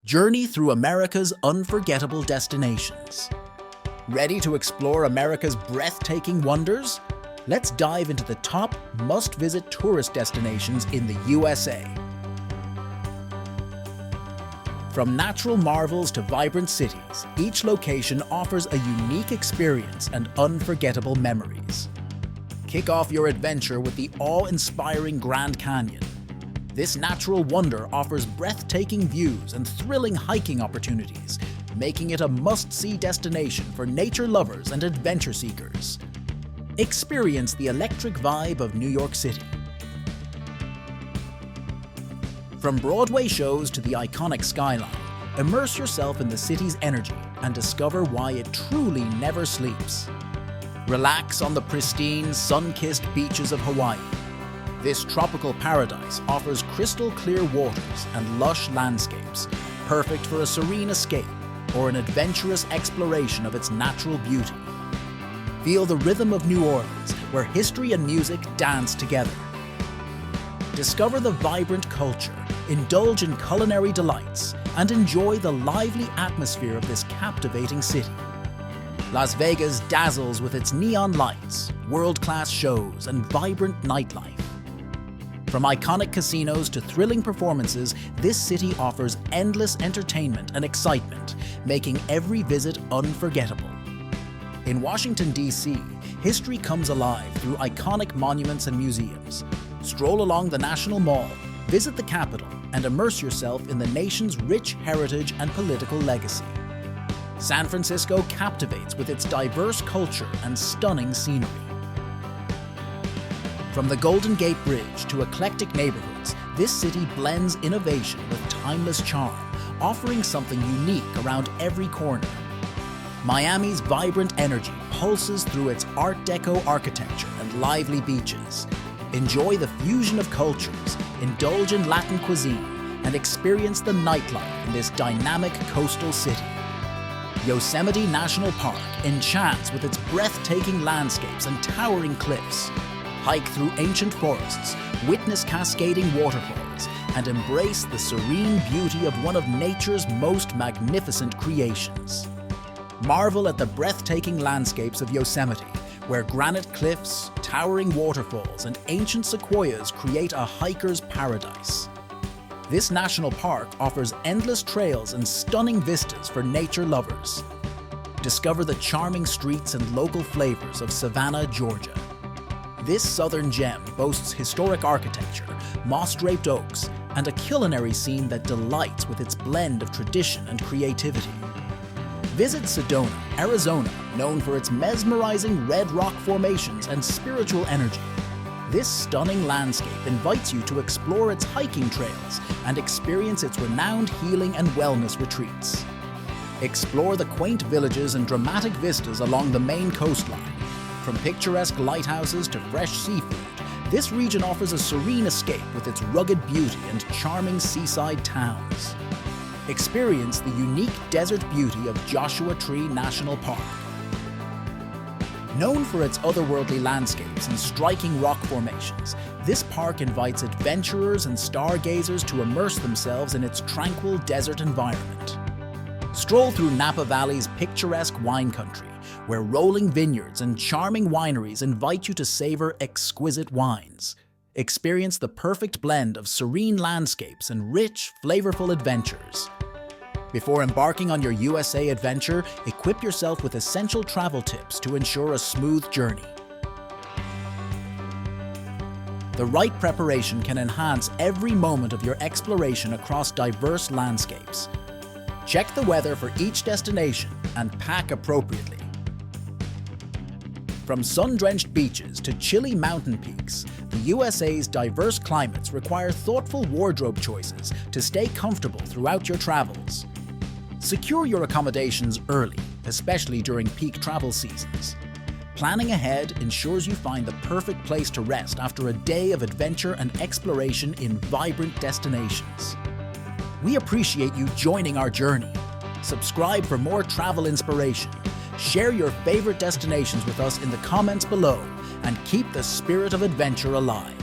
Journey through America's unforgettable destinations. Ready to explore America's breathtaking wonders? Let's dive into the top must-visit tourist destinations in the USA. From natural marvels to vibrant cities, each location offers a unique experience and unforgettable memories. Kick off your adventure with the awe-inspiring Grand Canyon. This natural wonder offers breathtaking views and thrilling hiking opportunities, making it a must-see destination for nature lovers and adventure seekers. Experience the electric vibe of New York City. From Broadway shows to the iconic skyline, immerse yourself in the city's energy and discover why it truly never sleeps. Relax on the pristine, sun-kissed beaches of Hawaii. This tropical paradise offers crystal-clear waters and lush landscapes, perfect for a serene escape or an adventurous exploration of its natural beauty. Feel the rhythm of New Orleans, where history and music dance together. Discover the vibrant culture, indulge in culinary delights, and enjoy the lively atmosphere of this captivating city. Las Vegas dazzles with its neon lights, world-class shows, and vibrant nightlife. From iconic casinos to thrilling performances, this city offers endless entertainment and excitement, making every visit unforgettable. In Washington, D.C., history comes alive through iconic monuments and museums. Stroll along the National Mall, visit the Capitol, and immerse yourself in the nation's rich heritage and political legacy. San Francisco captivates with its diverse culture and stunning scenery. From the Golden Gate Bridge to eclectic neighborhoods, this city blends innovation with timeless charm, offering something unique around every corner. Miami's vibrant energy pulses through its Art Deco architecture and lively beaches. Enjoy the fusion of cultures, indulge in Latin cuisine, and experience the nightlife in this dynamic coastal city. Yosemite National Park enchants with its breathtaking landscapes and towering cliffs. Hike through ancient forests, witness cascading waterfalls, and embrace the serene beauty of one of nature's most magnificent creations. Marvel at the breathtaking landscapes of Yosemite, where granite cliffs, towering waterfalls, and ancient sequoias create a hiker's paradise. This national park offers endless trails and stunning vistas for nature lovers. Discover the charming streets and local flavors of Savannah, Georgia. This southern gem boasts historic architecture, moss-draped oaks, and a culinary scene that delights with its blend of tradition and creativity. Visit Sedona, Arizona, known for its mesmerizing red rock formations and spiritual energy. This stunning landscape invites you to explore its hiking trails and experience its renowned healing and wellness retreats. Explore the quaint villages and dramatic vistas along the main coastline. From picturesque lighthouses to fresh seafood, this region offers a serene escape with its rugged beauty and charming seaside towns. Experience the unique desert beauty of Joshua Tree National Park. Known for its otherworldly landscapes and striking rock formations, this park invites adventurers and stargazers to immerse themselves in its tranquil desert environment. Stroll through Napa Valley's picturesque wine country, where rolling vineyards and charming wineries invite you to savor exquisite wines. Experience the perfect blend of serene landscapes and rich, flavorful adventures. Before embarking on your USA adventure, equip yourself with essential travel tips to ensure a smooth journey. The right preparation can enhance every moment of your exploration across diverse landscapes. Check the weather for each destination and pack appropriately. From sun-drenched beaches to chilly mountain peaks, the USA's diverse climates require thoughtful wardrobe choices to stay comfortable throughout your travels. Secure your accommodations early, especially during peak travel seasons. Planning ahead ensures you find the perfect place to rest after a day of adventure and exploration in vibrant destinations. We appreciate you joining our journey. Subscribe for more travel inspiration. Share your favorite destinations with us in the comments below and keep the spirit of adventure alive.